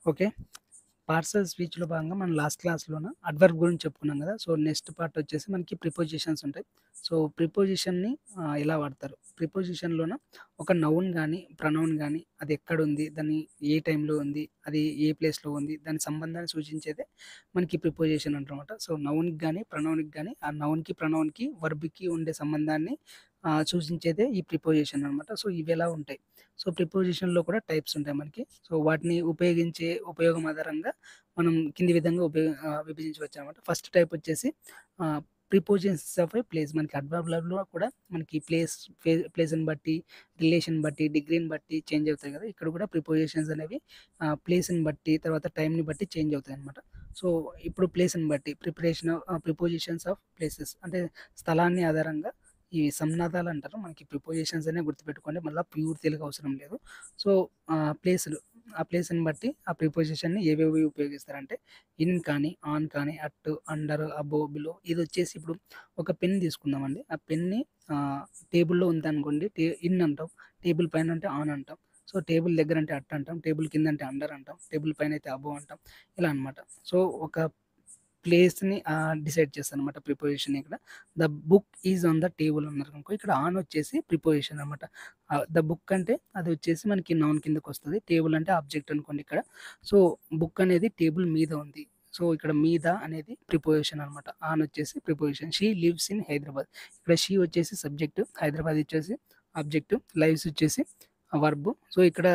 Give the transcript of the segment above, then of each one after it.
Okay. Parcel స్పీచ్‌లో భాగంగా మనం last క్లాస్‌లోన adverb గురించి చెప్పుకున్నాం గదా! సో, నెక్స్ట్ పార్ట్ వచ్చేసి మనకి ప్రిపోజిషన్స్ ఉంటాయి. సో, ప్రిపోజిషన్‌ని ఎలా వాడతారు? ప్రిపోజిషన్‌లోన ఒక నౌన్ గాని, ప్రొనౌన్ గాని అది ఎక్కడుంది? దాన్ని ఏ టైంలో ఉంది? అది ఏ ప్లేస్‌లో ఉంది? దాని సంబంధాన్ని సూచించేదే మనకి ప్రిపోజిషన్ అంటారన్నమాట. సో, నౌన్‌కి గాని, ప్రొనౌన్‌కి గాని ఆ నౌన్‌కి, ప్రొనౌన్‌కి, వర్బ్‌కి ఉండే సంబంధాన్ని సూచించేదే ఈ ప్రిపోజిషన్ అన్నమాట. సో, ఇవెలా ఉంటాయి? సో, ప్రిపోజిషన్‌లో కూడా టైప్స్ ఉంటాయి మనకి. సో, వాటిని ఉపయోగించే ఉపయోగం ఆధారంగా మనం కింది విధంగా విభజించవచ్చనమాట. ఫస్ట్ టైప్ వచ్చేసి ప్రిపోజిషన్స్ ఆఫ్ ఏ ప్లేస్. మనకి అడ్వర్బ్‌లలో కూడా మనకి ప్లేస్‌ని బట్టి, రిలేషన్ బట్టి, డిగ్రీని బట్టి చేంజ్ అవుతాయి గదా! ఇక్కడ కూడా ప్రిపోజిషన్స్ అనేవి ప్లేస్‌ని బట్టి, తర్వాత టైమ్‌ని బట్టి చేంజ్ అవుతాయన్నమాట. సో, ఇప్పుడు ప్లేస్‌ని బట్టి ప్రిపోజిషన్స్ ఆఫ్ ప్లేసెస్ అంటే స్థలాన్ని ఆధారంగా ఈ సంజ్ఞాదాలు అంటారు. మనకి ప్రిపోజిషన్స్ అనే గుర్తుపెట్టుకోండి. మళ్ళా ప్యూర్ తెలుగు అవసరం లేదు. సో, ప్లేసులు ఆ ప్లేస్‌ని బట్టి ఆ ప్రిపోజిషన్‌ని ఏవేవి ఉపయోగిస్తారంటే ఇన్ కానీ, ఆన్ కానీ, అట్, అండర్, అబోవ్, బిలో ఇదొచ్చేసి ఇప్పుడు ఒక పెన్ తీసుకుందామండి. ఆ పెన్‌ని ఆహ్, టేబుల్‌లో ఉందనుకోండి ఇన్ అంటాం. టేబుల్ పైన అంటే ఆన్ అంటాం. సో, టేబుల్ దగ్గర అంటే అట్ అంటాం. టేబుల్ కింద అంటే అండర్ అంటాం. టేబుల్ పైన అయితే అబోవ్ అంటాం. ఇలా అన్నమాట. సో, ఒక ప్లేస్‌ని డిసైడ్ చేస్తదనమాట ప్రిపోజిషన్ ఇక్కడ. The book is on the table అన్నారనుకో ఇక్కడ ఆన్ వచ్చేసి ప్రిపోజిషన్ అనమాట. ద బుక్ అంటే అదొచ్చేసి మనకి నౌన్ కిందకొస్తది. టేబుల్ అంటే ఆబ్జెక్ట్ అనుకోండి ఇక్కడ. సో, బుక్ అనేది టేబుల్ మీద ఉంది. సో, ఇక్కడ మీద అనేది ప్రిపోజిషన్ అనమాట. ఆన్ వచ్చేసి preposition. She lives in Hyderabad. ఇక్కడ షీ వచ్చేసి సబ్జెక్ట్, హైదరాబాద్ వచ్చేసి ఆబ్జెక్ట్, లైవ్స్ వచ్చేసి వర్బ్. సో, ఇక్కడ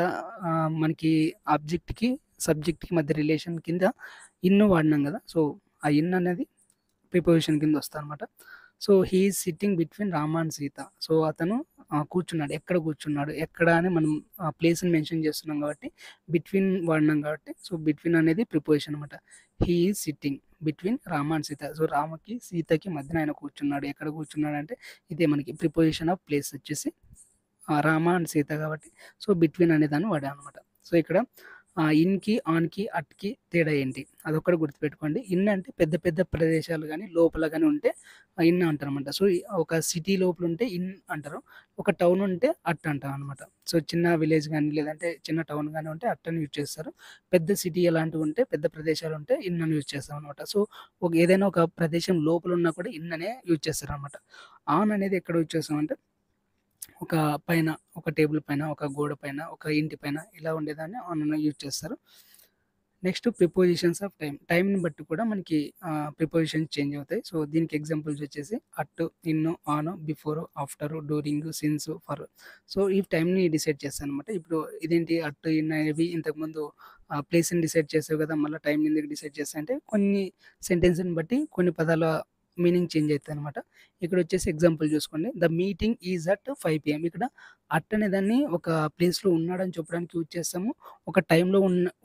మనకి ఆబ్జెక్ట్‌కి, సబ్జెక్ట్‌కి మధ్య రిలేషన్ కింద ఇన్ వాడినాం గదా! సో, ఆ ఇన్ అనేది ప్రిపోజిషన్ కింద వస్తదనమాట. So, he is sitting between Rama and Sita. So, అతను కూర్చున్నాడు. ఎక్కడ కూర్చున్నాడు? ఎక్కడ అని మనం ప్లేస్‌ని మెన్షన్ చేస్తున్నాం కాబట్టి, బిట్వీన్ వాడినాం కాబట్టి, సో, బిట్వీన్ అనేది ప్రిపోజిషన్ అనమాట. He is sitting between Rama and Sita. So, రామకి, సీతకి మధ్యన ఆయన కూర్చున్నాడు. ఎక్కడ కూర్చున్నాడంటే, ఇదే మనకి ప్రిపోజిషన్ ఆఫ్ ప్లేస్ వచ్చేసి రామ అండ్ సీత కాబట్టి, సో, బిట్వీన్ అనే దాన్ని వాడామనమాట. సో, ఇక్కడ ఇన్‌కి, ఆన్‌కి, అట్‌కి తేడా ఏంటి? అదొక్కటి గుర్తుపెట్టుకోండి. ఇన్ అంటే పెద్ద పెద్ద ప్రదేశాలు గాని, లోపల గాని ఉంటే ఇన్ అంటారనమాట. సో, ఒక సిటీ లోపల ఉంటే ఇన్ అంటారు. ఒక టౌన్ ఉంటే అట్ అంటామనమాట. సో, చిన్న విలేజ్ గాని, లేదంటే చిన్న టౌన్ గాని ఉంటే అట్ అని యూజ్ చేస్తారు. పెద్ద సిటీ అలాంటివి ఉంటే, పెద్ద ప్రదేశాలుంటే ఇన్ అని యూజ్ చేస్తామనమాట. సో, ఏదైనా ఒక ప్రదేశం లోపల ఉన్నా కూడా ఇన్ అనే యూజ్ చేస్తారనమాట. ఆన్ అనేది ఎక్కడ యూజ్ చేస్తామంటే ఒక పైన, ఒక టేబుల్ పైన, ఒక గోడ పైన, ఒక ఇంటి పైన ఇలా ఉండేదాన్ని ఆన్ అని యూజ్ చేస్తారు. Next prepositions of time. టైమ్‌ని బట్టి కూడా మనకి ప్రిపోజిషన్స్ చేంజ్ అవుతాయి. సో, దీనికి ఎగ్జాంపుల్స్ వచ్చేసి at, in, on, before, after, during, since, for. So, ఈ టైమ్‌ని డిసైడ్ చేస్తానన్నమాట. ఇప్పుడు ఇదేంటి అట్, ఇన్ అనేవి ఇంతకుముందు ప్లేస్‌ని డిసైడ్ చేసావు కదా! మళ్ళా టైమ్‌ని ఎందుకు డిసైడ్ చేస్తాయంటే కొన్ని సెంటెన్స్‌ని బట్టి కొన్ని పదాల మీనింగ్ చేంజ్ అయితదనమాట. ఇక్కడొచ్చేసి ఎగ్జాంపుల్ చూసుకోండి. The meeting is at 5 PM. ఇక్కడ అట్ అనే దాన్ని ఒక ప్లేస్‌లో ఉన్నాడని చెప్పడానికి యూజ్ చేస్తాము. ఒక టైంలో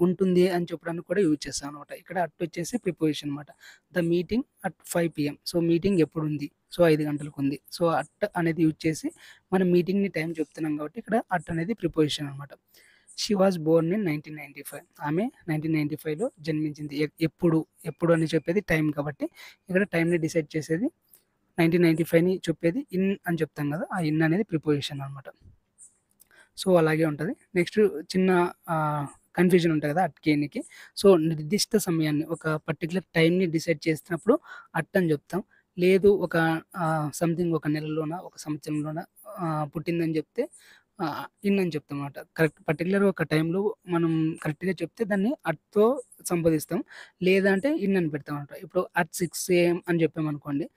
ఉంటుంది అని చెప్పడానికి కూడా యూజ్ చేస్తామనమాట. ఇక్కడ అట్ వచ్చేసి ప్రిపోజిషన్ అనమాట. The meeting at 5 PM. So, meeting ఎప్పుడుంది? సో, 5 గంటలకుంది. సో, అట్ అనేది యూజ్ చేసి మనం మీటింగ్‌ని టైం చెప్తున్నాం కాబట్టి ఇక్కడ అట్ అనేది ప్రిపోజిషన్ అనమాట. She was Born in 1995. ఆమె 1995లో జన్మించింది. ఎప్పుడు అని చెప్పేది టైం కాబట్టి ఇక్కడ టైమ్‌ని డిసైడ్ చేసేది 1995ని చెప్పేది ఇన్ అని చెప్తాం కదా! ఆ ఇన్ అనేది ప్రిపోజిషన్ అనమాట. సో, అలాగే ఉంటది. నెక్స్ట్ చిన్న కన్‌ఫ్యూజన్ ఉంటది కదా! అట్‌కి, ఇన్‌కి. సో, నిర్దిష్ట సమయాన్ని ఒక పర్టిక్యులర్ టైమ్‌ని డిసైడ్ చేసినప్పుడు అట్ అని చెప్తాం. లేదు ఒక సంథింగ్ ఒక నెలలోన, ఒక సంవత్సరంలోన పుట్టిందని చెప్తే ఇన్ అని చెప్తామన్నమాట. కరెక్ట్ పర్టిక్యులర్‌గా ఒక టైమ్‌లో మనం కరెక్ట్‌గా చెప్తే దాన్ని అట్‌తో సంబోధిస్తాం. లేదంటే ఇన్ అని పెడతామన్నమాట. ఇప్పుడు అట్ 6 ఏఎం అని చెప్పామనుకోండి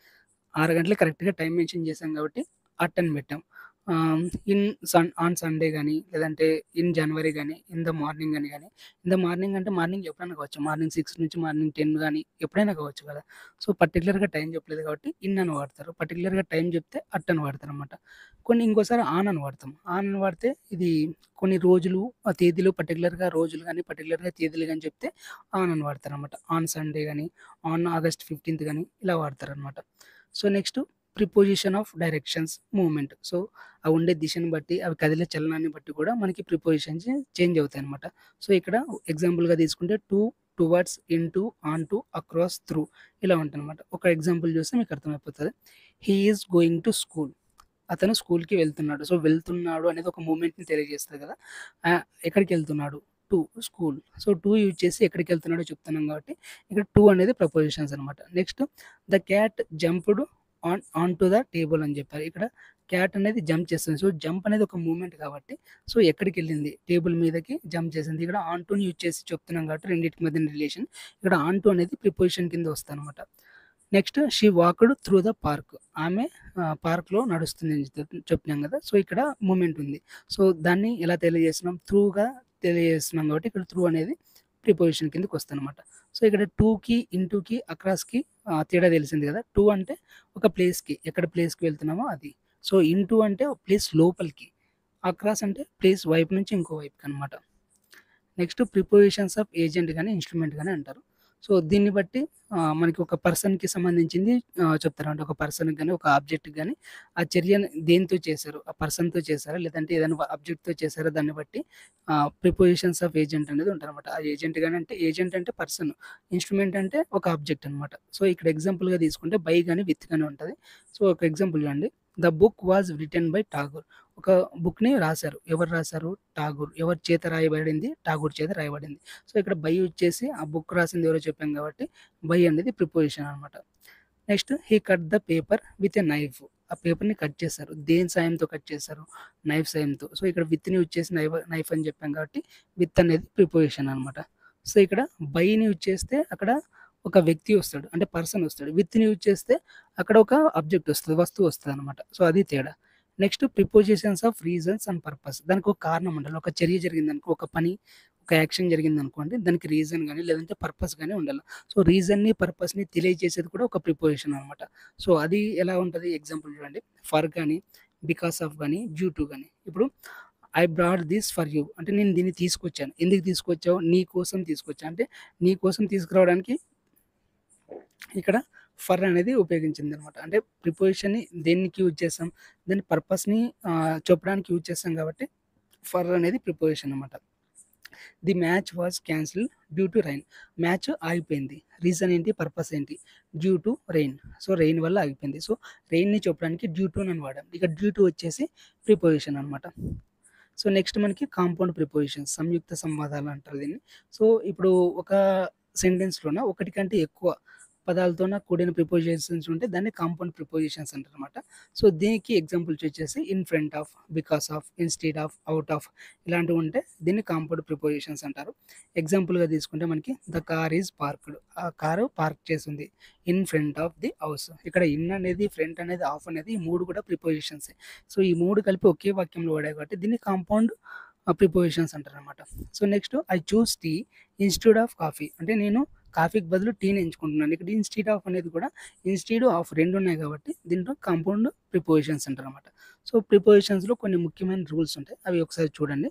6 గంటలకి కరెక్ట్‌గా టైమ్ మెన్షన్ చేసాం కాబట్టి అట్ అని పెట్టాం. ఆహ్, ఆన్ సండే గాని, లేదంటే ఇన్ జనవరి గాని, ఇన్ ద మార్నింగ్ అని గాని, ఇన్ ద మార్నింగ్ అంటే మార్నింగ్ ఎప్పుడైనా కావచ్చు. మార్నింగ్ 6 నుంచి మార్నింగ్ 10 గాని ఎప్పుడైనా కావచ్చు కదా! సో, పర్టిక్యులర్‌గా టైమ్ చెప్పలేదు కాబట్టి ఇన్ అని వాడతారు. పర్టిక్యులర్‌గా టైమ్ చెప్తే అట్ అని వాడతారనమాట. ఇంకోసారి ఆన్ అని వాడతాం. ఆన్ అని వాడితే ఇది కొన్ని రోజులు, తేదీలు పర్టిక్యులర్‌గా రోజులు గాని, పర్టిక్యులర్‌గా తేదీలు గాని చెప్తే ఆన్ అని వాడతారనమాట. ఆన్ సండే గాని, ఆన్ ఆగస్ట్ 15థ్ గాని ఇలా వాడతారనమాట. So, next preposition of directions, movement. So, అవి ఉండే దిశను బట్టి, అవి కదిలే చలనాన్ని బట్టి కూడా మనకి ప్రిపోజిషన్స్ చేంజ్ అవుతాయన్నమాట. సో, ఇక్కడ ఎగ్జాంపుల్‌గా తీసుకుంటే to, towards, into, onto, across, through ఇలా ఉంటదన్నమాట. ఒక ఎగ్జాంపుల్ చూస్తే మీకు అర్థమైపోతది. He is going to school. అతను స్కూల్‌కి వెళ్తున్నాడు. సో, వెళ్తున్నాడు అనేది ఒక మూవ్‌మెంట్‌ని తెలియజేస్తది కదా! ఎక్కడికెళ్తున్నాడు? To school. So, to use చేసి ఎక్కడికెళ్తున్నాడో చెప్తున్నాం కాబట్టి ఇక్కడ టు అనేది ప్రపోజిషన్స్ అనమాట. Next the cat jumped onto the table అని చెప్పారు. ఇక్కడ క్యాట్ అనేది జంప్ చేస్తుంది. సో, జంప్ అనేది ఒక మూవ్‌మెంట్ కాబట్టి సో, ఎక్కడికెళ్ళింది? టేబుల్ మీదకి జంప్ చేసింది. ఇక్కడ ఆన్ టుని యూజ్ చేసి చెప్తున్నాం కాబట్టి రెండిటికి మధ్యన రిలేషన్. ఇక్కడ ఆన్ టు అనేది ప్రిపోజిషన్ కింద వస్తదనమాట. Next she walked through the park. ఆమె పార్క్‌లో నడుస్తుంది అని చెప్పినాం కదా! సో, ఇక్కడ మూవ్‌మెంట్ ఉంది. సో, దాన్ని ఎలా తెలియజేస్తున్నాం? త్రూగా తెలియజేస్తున్నాం కాబట్టి ఇక్కడ త్రూ అనేది ప్రిపోజిషన్ కిందకొస్తదనమాట. సో, ఇక్కడ టూకి, ఇంటూకి, అక్రాస్‌కి తేడా తెలిసింది కదా! టూ అంటే ఒక ప్లేస్‌కి, ఎక్కడ ప్లేస్‌కి వెళ్తున్నామో అది. సో, ఇంటూ అంటే ప్లేస్ లోపలికి. అక్రాస్ అంటే ప్లేస్ వైపు నుంచి ఇంకో వైపుకనమాట. నెక్స్ట్ ప్రిపోజిషన్స్ ఆఫ్ ఏజెంట్ గాని, ఇన్‌స్ట్రుమెంట్ గాని అంటారు. సో, దీన్ని బట్టి మనకి ఒక పర్సన్‌కి సంబంధించింది చెప్తారు. అంటే ఒక పర్సన్‌కి గాని, ఒక ఆబ్జెక్ట్‌కి గాని ఆ చర్యను దేనితో చేశారు? ఆ పర్సన్‌తో చేశారా? లేదంటే ఏదైనా ఆబ్జెక్ట్‌తో చేశారా? దాన్ని బట్టి ప్రిపోజిషన్స్ ఆఫ్ ఏజెంట్ అనేది ఉంటదనమాట. ఆ ఏజెంట్ గాని అంటే ఏజెంట్ అంటే పర్సన్. ఇన్‌స్ట్రుమెంట్ అంటే ఒక ఆబ్జెక్ట్ అనమాట. సో, ఇక్కడ ఎగ్జాంపుల్‌గా తీసుకుంటే బై గాని, విత్ గాని ఉంటది. సో, ఒక ఎగ్జాంపుల్ చూడండి. The book was written by Tagore. ఒక బుక్‌ని రాసారు. ఎవరు రాసారు? ఠాగూర్. ఎవరి చేత రాయబడింది? ఠాగూర్ చేత రాయబడింది. సో, ఇక్కడ బై యూజ్ చేసి ఆ బుక్ రాసింది ఎవరో చెప్పాం కాబట్టి బై అనేది ప్రిపోజిషన్ అనమాట. Next he cut the paper with a knife. ఆ పేపర్‌ని కట్ చేశారు. దేని సాయంతో కట్ చేశారు? నైఫ్ సాయంతో. సో, ఇక్కడ విత్‌ని యూజ్ చేసి నైఫ్ అని చెప్పాం కాబట్టి విత్ అనేది ప్రిపోజిషన్ అనమాట. సో, ఇక్కడ బైని యూజ్ చేస్తే అక్కడ ఒక వ్యక్తి వస్తాడు. అంటే పర్సన్ వస్తాడు. విత్‌ని యూజ్ చేస్తే అక్కడ ఒక ఆబ్జెక్ట్ వస్తది. వస్తువు వస్తదనమాట. సో, అది తేడా. Next prepositions of reasons and purpose. దానికి ఒక కారణం ఉండాలి. ఒక చర్య జరిగిందనుకో, ఒక పని, ఒక యాక్షన్ జరిగిందనుకోండి. దానికి రీజన్ గాని, లేదంటే పర్పస్ గాని ఉండాలి. సో, రీజన్‌ని, పర్పస్‌ని తెలియజేసేది కూడా ఒక ప్రిపోజిషన్ అనమాట. సో, అది ఎలా ఉంటది? ఎగ్జాంపుల్ చూడండి. ఫర్ గాని, బికాస్ ఆఫ్ గాని, డ్యూ టు గాని. ఇప్పుడు I brought this for you అంటే నేను దీన్ని తీసుకొచ్చాను. ఎందుకు తీసుకొచ్చావు? నీ కోసం తీసుకొచ్చా. అంటే నీ కోసం తీసుకురావడానికి ఇక్కడ ఫర్ అనేది ఉపయోగించిందనమాట. అంటే ప్రిపోజిషన్‌ని దేనికి యూజ్ చేసాం? దాని పర్పస్‌ని చెప్పడానికి యూజ్ చేసాం కాబట్టి ఫర్ అనేది ప్రిపోజిషన్ అనమాట. The match was cancelled due to rain. Match ఆగిపోయింది. రీజన్ ఏంటి? పర్పస్ ఏంటి? Due to rain. So, rain వల్ల ఆగిపోయింది. సో, రెయిన్‌ని చెప్పడానికి డ్యూ టు అని వాడాం. ఇక డ్యూ టు వచ్చేసి ప్రిపోజిషన్ అనమాట. సో, నెక్స్ట్ మనకి కాంపౌండ్ ప్రిపోజిషన్స్ సంయుక్త సంవాదాలు అంటారు దీన్ని. సో, ఇప్పుడు ఒక సెంటెన్స్‌లోన ఒకటి కంటే ఎక్కువ పదాలతోన కూడిన ప్రిపోజిషన్స్ ఉంటే దాన్ని కాంపౌండ్ ప్రిపోజిషన్స్ అంటారనమాట. సో, దీనికి ఎగ్జాంపుల్స్ వచ్చేసి in front of, because of, instead of, out of ఇలాంటివి ఉంటే దీన్ని కాంపౌండ్ ప్రిపోజిషన్స్ అంటారు. ఎగ్జాంపుల్‌గా తీసుకుంటే మనకి ద కార్ ఈజ్ పార్క్డ్. ఆ కారు పార్క్ చేసుంది. In front of the house. ఇక్కడ ఇన్ అనేది, ఫ్రంట్ అనేది, ఆఫ్ అనేది ఈ 3 కూడా ప్రిపోజిషన్సే. సో, ఈ 3 కలిపి ఒకే వాక్యంలో వాడాయి కాబట్టి దీన్ని కాంపౌండ్ ప్రిపోజిషన్స్ అంటారనమాట. So, next I choose tea instead of coffee. అంటే నేను కాఫీకి బదులు టీని ఎంచుకుంటున్నాను. ఇక్కడ ఇన్‌స్టెడ్ ఆఫ్ అనేది కూడా ఇన్‌స్టెడ్ ఆఫ్ 2 ఉన్నాయి కాబట్టి దీంట్లో కాంపౌండ్ ప్రిపోజిషన్స్ అంటారనమాట. సో, ప్రిపోజిషన్స్‌లో కొన్ని ముఖ్యమైన రూల్స్ ఉంటాయి. అవి ఒకసారి చూడండి.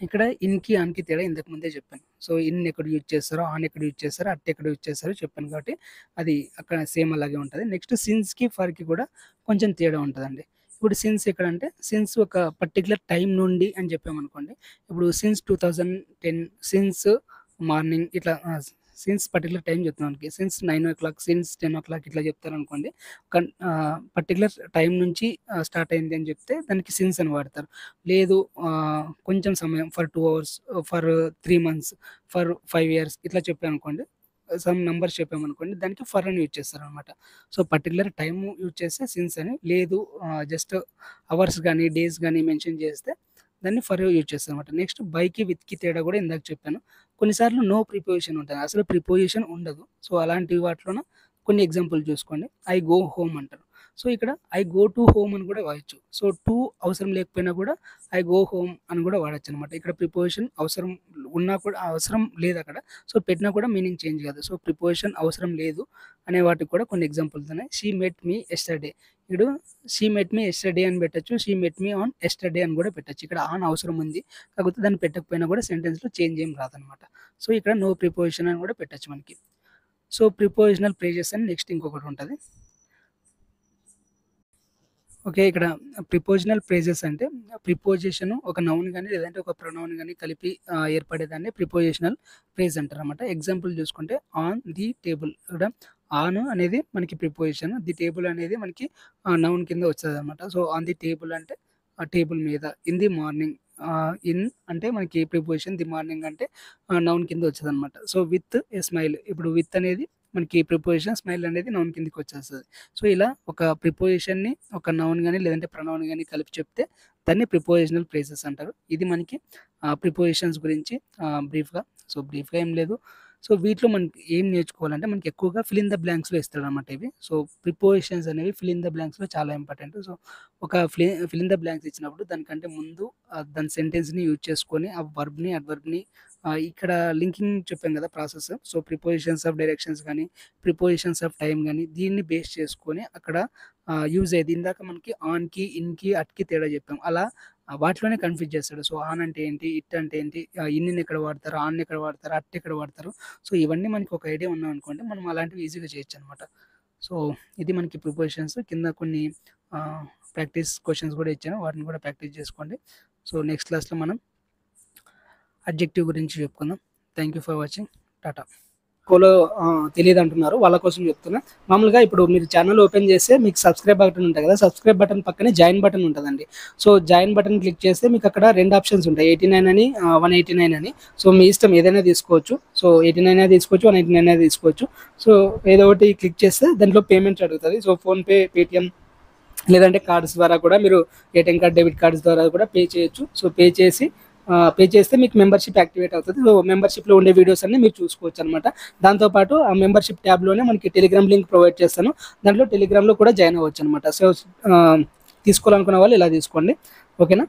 ఇక్కడ ఇన్‌కి, ఆన్‌కి తేడా ఇంతకు ముందే చెప్పాను. సో, ఇన్ ఎక్కడ యూజ్ చేస్తారో, ఆన్ ఎక్కడ యూజ్ చేస్తారో, అట్ ఎక్కడ యూజ్ చేస్తారో చెప్పాను కాబట్టి అది అక్కడ సేమ్ అలాగే ఉంటది. నెక్స్ట్ సిన్స్‌కి, ఫర్‌కి కూడా కొంచెం తేడా ఉంటదండి. ఇప్పుడు సిన్స్ ఎక్కడంటే సిన్స్ ఒక పర్టిక్యులర్ టైమ్ నుండి అని చెప్పామనుకోండి. ఇప్పుడు సిన్స్ 2010 సిన్స్ మార్నింగ్ ఇట్లా సిన్స్ పర్టిక్యులర్ టైమ్ చెప్తున్నానికి సిన్స్ 9:00 సిన్స్ 10:00 ఇట్లా చెప్తారనుకోండి. పర్టిక్యులర్ టైమ్ నుంచి స్టార్ట్ అయింది అని చెప్తే దానికి సిన్స్ అని వాడతారు. లేదు కొంచెం సమయం for 2 hours, for 3 months, for 5 years ఇట్లా చెప్పామనుకోండి. సమ్ నంబర్స్ చెప్పామనుకోండి దానికి ఫర్ అని యూజ్ చేస్తారనమాట. సో, పర్టిక్యులర్ టైమ్ యూజ్ చేస్తే సిన్స్ అని. లేదు జస్ట్ అవర్స్ గాని, డేస్ గాని మెన్షన్ చేస్తే దాన్ని ఫర్ యూజ్ చేస్తారనమాట. నెక్స్ట్ బైకి, విత్‌కి తేడా కూడా ఇందాక చెప్పాను. కొన్నిసార్లు నో ప్రిపోజిషన్ ఉంటది. అసలు ప్రిపోజిషన్ ఉండదు. సో, అలాంటి వాటిలోన కొన్ని ఎగ్జాంపుల్ చూసుకోండి. ఐ గో హోమ్ అంటారు. సో, ఇక్కడ ఐ గో టు హోమ్ అని కూడా వాడొచ్చు. సో, టు అవసరం లేకపోయినా కూడా ఐ గో హోమ్ అని కూడా వాడొచ్చనమాట. ఇక్కడ ప్రిపోజిషన్ అవసరం ఉన్నా కూడా అవసరం లేదక్కడ. సో, పెట్టినా కూడా మీనింగ్ చేంజ్ కాదు. సో, ప్రిపోజిషన్ అవసరం లేదు అనే వాటికి కూడా కొన్ని ఎగ్జాంపుల్స్ ఉన్నాయి. She met me yesterday. ఇప్పుడు షీ మెట్ మీ యెస్టర్‌డే అని పెట్టొచ్చు. She met me on yesterday అని కూడా పెట్టొచ్చు. ఇక్కడ ఆన్ అవసరం ఉంది. కాకపోతే దాన్ని పెట్టకపోయినా కూడా సెంటెన్స్‌లో చేంజ్ ఏం రాదనమాట. సో, ఇక్కడ నో ప్రిపోజిషన్ అని కూడా పెట్టొచ్చు మనకి. సో, ప్రిపోజిషనల్ ఫ్రేజెస్ అని నెక్స్ట్ ఇంకొకటి ఉంటది. ఓకే. ఇక్కడ ప్రిపోజిషనల్ ఫ్రేజెస్ అంటే ప్రిపోజిషన్ ఒక నౌన్ గాని, లేదంటే ఒక ప్రొనౌన్ గాని కలిపి ఏర్పడేదాన్ని ప్రిపోజిషనల్ ఫ్రేజ్ అంటారనమాట. ఎగ్జాంపుల్ చూసుకుంటే ఆన్ ది టేబుల్. ఇక్కడ ఆన్ అనేది మనకి ప్రిపోజిషన్. ది టేబుల్ అనేది మనకి నౌన్ కింద వస్తదనమాట. సో, ఆన్ ది టేబుల్ అంటే ఆ టేబుల్ మీద. ఇన్ ది మార్నింగ్ ఇన్ అంటే మనకి ప్రిపోజిషన్ ది మార్నింగ్ అంటే నౌన్ కింద వచ్చేదనమాట. సో విత్ ఏ స్మైల్, ఇప్పుడు విత్ అనేది మనకి ప్రిపోజిషన్, స్మైల్ అనేది నౌన్ కిందకి వచ్చేస్తది. సో ఇలా ఒక ప్రిపోజిషన్‌ని ఒక నౌన్ గాని లేదంటే ప్రొనౌన్ గాని కలిపి చెప్తే దాన్ని ప్రిపోజిషనల్ ఫ్రేజెస్ అంటారు. ఇది మనకి ప్రిపోజిషన్స్ గురించి బ్రీఫ్‌గా. సో బ్రీఫ్‌గా ఏం లేదు. సో వీటిలో మనకి ఏం నేర్చుకోవాలంటే మనకి ఎక్కువగా ఫిల్ ఇన్ ద బ్లాంక్స్‌లో ఇస్తాడనమాట ఇవి. సో ప్రిపోజిషన్స్ అనేవి ఫిల్ ఇన్ ద బ్లాంక్స్‌లో చాలా ఇంపార్టెంట్. సో ఒక ఫిల్ ఇన్ ద బ్లాంక్స్ ఇచ్చినప్పుడు దానికంటే ముందు దాని సెంటెన్స్‌ని యూజ్ చేసుకొని ఆ వర్బ్‌ని, అడ్వర్బ్‌ని ఇక్కడ లింకింగ్ చెప్పాం కదా process. So prepositions of directions గాని, ప్రిపోజిషన్స్ ఆఫ్ టైమ్ గాని దీన్ని బేస్ చేసుకొని అక్కడ యూజ్ అయ్యేది. ఇందాక మనకి ఆన్‌కి, ఇన్‌కి, అట్‌కి తేడా చెప్పాం. అలా వాటిలోనే కన్‌ఫ్యూజ్ చేస్తాడు. సో ఆన్ అంటే ఏంటి? ఇట్ అంటే ఏంటి? ఇన్‌ని ఎక్కడ వాడతారు? ఆన్‌ని ఎక్కడ వాడతారు? అట్ ఎక్కడ వాడతారు? సో ఇవన్నీ మనకి ఒక ఐడియా ఉన్నామనుకోండి మనం అలాంటివి ఈజీగా చేయొచ్చనమాట. సో ఇది మనకి ప్రిపోజిషన్స్. కింద కొన్ని ప్రాక్టీస్ క్వెషన్స్ కూడా ఇచ్చాను. వాటిని కూడా ప్రాక్టీస్ చేసుకోండి. సో నెక్స్ట్ క్లాస్‌లో మనం అడ్జెక్టివ్ గురించి చెప్పుకుందాం. Thank you for watching. Tata. కోలో తెలీదంటున్నారు. వాళ్ళ కోసం చెప్తున్నా. మామూలుగా ఇప్పుడు మీరు ఛానెల్ ఓపెన్ చేస్తే మీకు సబ్స్క్రైబ్ బటన్ ఉంటది కదా! సబ్స్క్రైబ్ బటన్ పక్కనే జాయిన్ బటన్ ఉంటదండి. సో జాయిన్ బటన్ క్లిక్ చేస్తే మీకు అక్కడ 2 ఆప్షన్స్ ఉంటాయి. 89 అని 189 అని. సో మీ ఇష్టం ఏదైనా తీసుకోవచ్చు. సో 89 అయినా తీసుకోవచ్చు, 189 అయినా తీసుకోవచ్చు. సో ఏదో ఒకటి క్లిక్ చేస్తే దాంట్లో పేమెంట్ అడుగుతది. సో ఫోన్‌పే, పేటీఎం లేదంటే కార్డ్స్ ద్వారా కూడా మీరు ఏటీఎం కార్డ్, డెబిట్ కార్డ్స్ ద్వారా కూడా పే చేయొచ్చు. సో పే చేస్తే మీకు మెంబర్‌షిప్ యాక్టివేట్ అవుతది. సో మెంబర్‌షిప్‌లో ఉండే వీడియోస్ అన్నీ మీరు చూసుకోవచ్చనమాట. దాంతో పాటు ఆ మెంబర్‌షిప్ ట్యాబ్‌లోనే మనకి టెలిగ్రామ్ లింక్ ప్రొవైడ్ చేస్తాను. దాంట్లో టెలిగ్రామ్‌లో కూడా జాయిన్ అవ్వచ్చనమాట. సో తీసుకోవాలనుకున్న వాళ్ళు ఇలా తీసుకోండి. ఓకేనా?